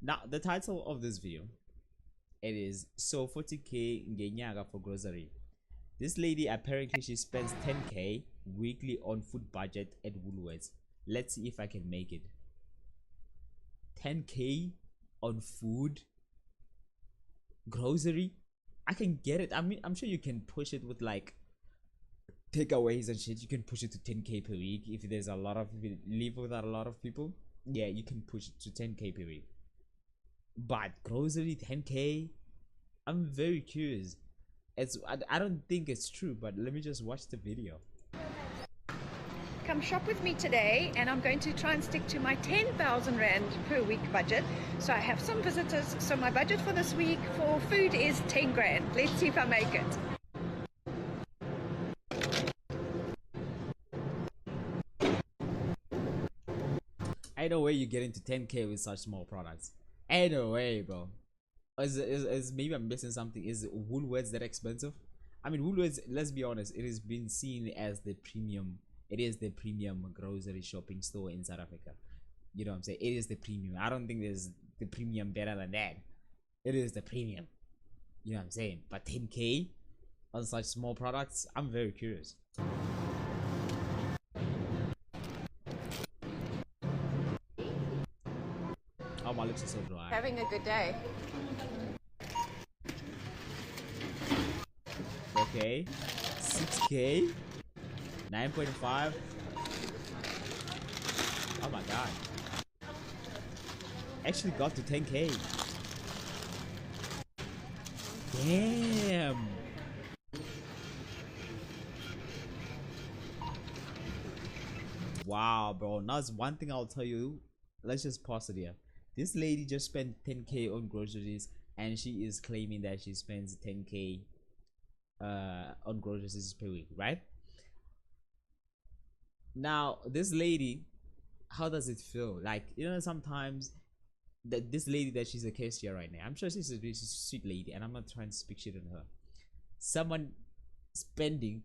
Now the title of this video, it is so 40k ngenyanga for grocery. This lady apparently she spends 10k weekly on food budget at Woolworths. Let's see if I can make it. 10k on food grocery. I can get it. I mean, I'm sure you can push it with like takeaways and shit. You can push it to 10k per week if there's a lot of, if you live with a lot of people. Yeah, you can push it to 10k per week. But grocery 10k, I'm very curious. I don't think it's true, but let me just watch the video. Come shop with me today, and I'm going to try and stick to my 10,000 Rand per week budget. So I have some visitors, so my budget for this week for food is 10 grand. Let's see if I make it. Ain't no way you get into 10k with such small products. Ain't no way, bro. Is maybe I'm missing something. Is Woolworths that expensive? I mean, Woolworths, let's be honest, it has been seen as the premium. It is the premium grocery shopping store in South Africa. You know what I'm saying? It is the premium. I don't think there's the premium better than that. It is the premium. You know what I'm saying? But 10k on such small products, I'm very curious. Oh, my lips are so dry. Having a good day. Okay, 6k, 9.5. Oh my god, actually got to 10k. Damn. Wow, bro. Now it's one thing I'll tell you. Let's just pause it here. This lady just spent 10k on groceries, and she is claiming that she spends 10k on groceries per week, right? Now this lady, how does it feel? Like, you know, sometimes that this lady, that she's a cashier right now, I'm sure she's a sweet lady, and I'm not trying to speak shit on her. Someone spending,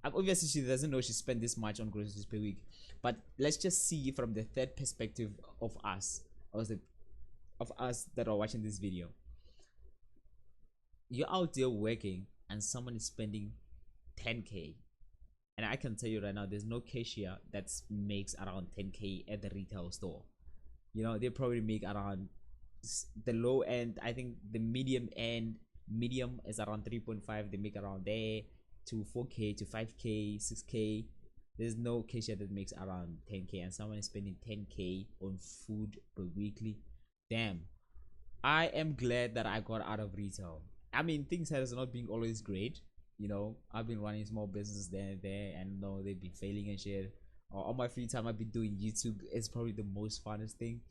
obviously she doesn't know she spent this much on groceries per week, but let's just see from the third perspective of us, of us that are watching this video. You're out there working and someone is spending 10k, and I can tell you right now, there's no cashier that makes around 10k at the retail store. You know, they probably make around the low end. I think the medium is around 3.5. They make around there to 4k to 5k 6k. There's no cashier that makes around 10k, and someone is spending 10k on food per weekly. Damn, I am glad that I got out of retail. I mean, things has not been always great. You know, I've been running small business there, and no, they've been failing and shit. On my free time, I've been doing YouTube. It's probably the most funnest thing.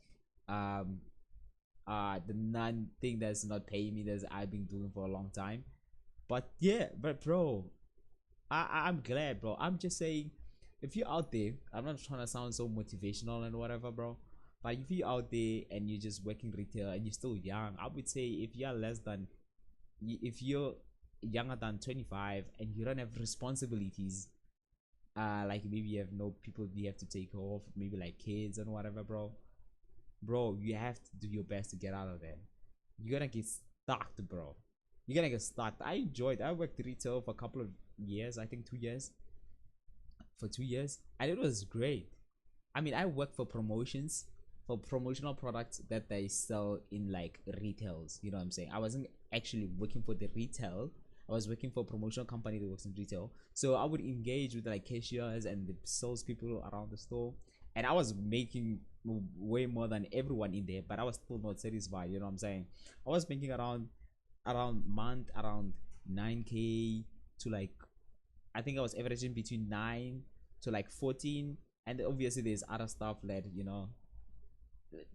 The non thing that's not paying me, that I've been doing for a long time. But yeah, but bro, I'm glad, bro. I'm just saying, if you're out there, I'm not trying to sound so motivational and whatever, bro. But if you're out there and you're just working retail and you're still young, I would say if you're less than, if you're younger than 25 and you don't have responsibilities, like maybe you have no people you have to take off, maybe like kids and whatever, bro, you have to do your best to get out of there. You're gonna get stuck, bro. You're gonna get stuck. I worked retail for a couple of years, I think 2 years, for 2 years, and it was great. I mean, I worked for promotions, for promotional products that they sell in like retails. You know what I'm saying? I wasn't actually working for the retail. I was working for a promotional company that works in retail. So I would engage with like cashiers and the salespeople around the store, and I was making way more than everyone in there, but I was still not satisfied. You know what I'm saying? I was making around 9k to like, I think I was averaging between 9 to like 14, and obviously there's other stuff that, you know,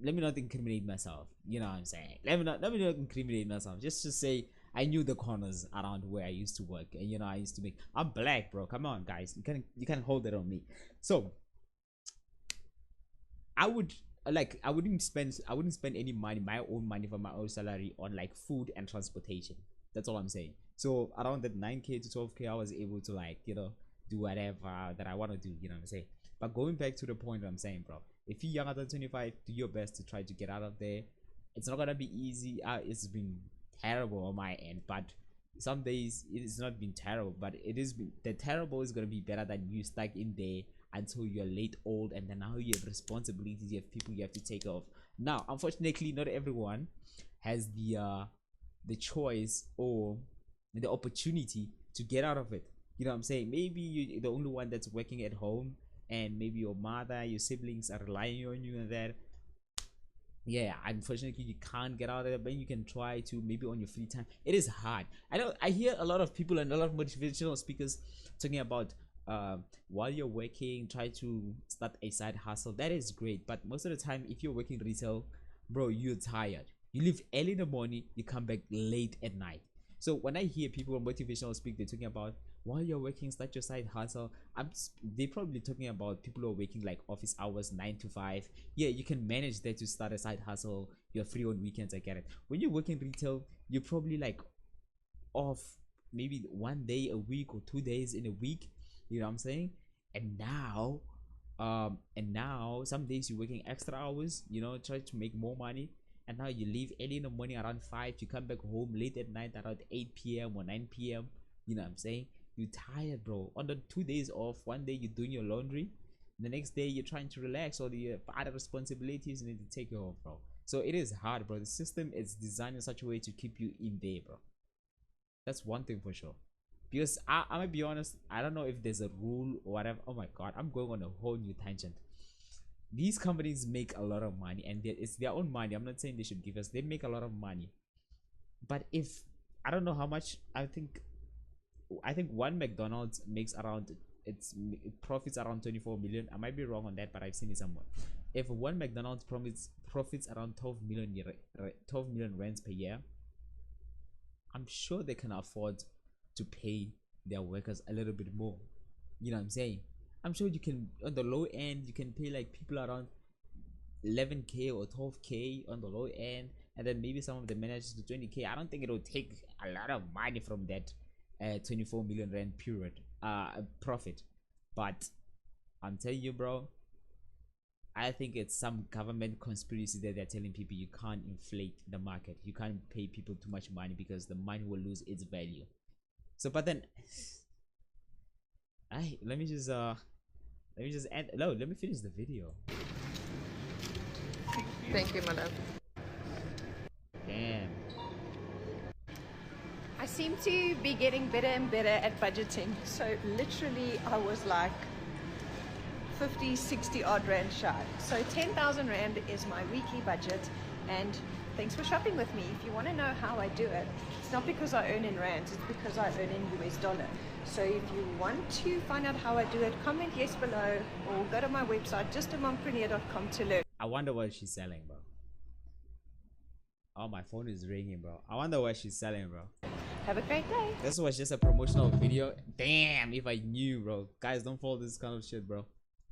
let me not incriminate myself. You know what I'm saying? Let me not incriminate myself. Just to say I knew the corners around where I used to work, and you know, I used to make. I'm black, bro. Come on, guys. You can hold it on me. So I wouldn't spend any money, my own money, from my own salary on like food and transportation. That's all I'm saying. So around that 9k to 12k, I was able to, like, you know, do whatever that I want to do. You know what I'm saying? But going back to the point I'm saying, bro, if you're younger than 25, do your best to try to get out of there. It's not gonna be easy. It's been terrible on my end, but some days it's not been terrible, but the terrible is gonna be better than you stuck in there until you're late old, and then now you have responsibilities, you have people you have to take off. Now unfortunately not everyone has the choice or the opportunity to get out of it. You know what I'm saying? Maybe you're the only one that's working at home, and maybe your mother, your siblings are relying on you, and that, yeah, unfortunately you can't get out of it. But you can try to, maybe on your free time. It is hard. I hear a lot of people and a lot of motivational speakers talking about while you're working, try to start a side hustle. That is great, but most of the time if you're working retail, bro, you're tired. You leave early in the morning, you come back late at night. So when I hear people motivational speak, they're talking about while you're working, start your side hustle. They're probably talking about people who are working like office hours, 9 to 5. Yeah, you can manage that to start a side hustle. You're free on weekends. I get it. When you're working retail, you're probably like off maybe 1 day a week or 2 days in a week. You know what I'm saying? And now some days you're working extra hours. You know, try to make more money. And now you leave early in the morning around 5. You come back home late at night around 8 p.m. or 9 p.m. You know what I'm saying? You're tired, bro. On the 2 days off, 1 day you're doing your laundry, the next day you're trying to relax, or the other responsibilities need to take you off, bro. So it is hard, bro. The system is designed in such a way to keep you in there, bro. That's one thing for sure. Because I'm gonna be honest, I don't know if there's a rule or whatever. Oh my god, I'm going on a whole new tangent. These companies make a lot of money, and it's their own money. I'm not saying they should give us. They make a lot of money, but if I don't know how much, I think one McDonald's makes around, it profits around 24 million. I might be wrong on that, but I've seen it somewhere. If one McDonald's profits around 12 million rands per year, I'm sure they can afford to pay their workers a little bit more. You know what I'm saying? I'm sure you can, on the low end, you can pay like people around 11k or 12k on the low end, and then maybe some of the managers to 20k. I don't think it'll take a lot of money from that 24 million rand period profit. But I'm telling you, bro, I think it's some government conspiracy that they're telling people you can't inflate the market, you can't pay people too much money because the money will lose its value. So but then let me just end. No, let me finish the video. Thank you, madam. Damn. I seem to be getting better and better at budgeting. So literally I was like 50, 60 odd rand shy. So 10,000 rand is my weekly budget, and thanks for shopping with me. If you want to know how I do it, it's not because I earn in rands, it's because I earn in US dollar. So if you want to find out how I do it, comment yes below, or go to my website justamomprenier.com to learn. I wonder what she's selling, bro. Oh, my phone is ringing, bro. I wonder what she's selling, bro. Have a great day. This was just a promotional video. Damn, if I knew, bro. Guys, don't follow this kind of shit, bro.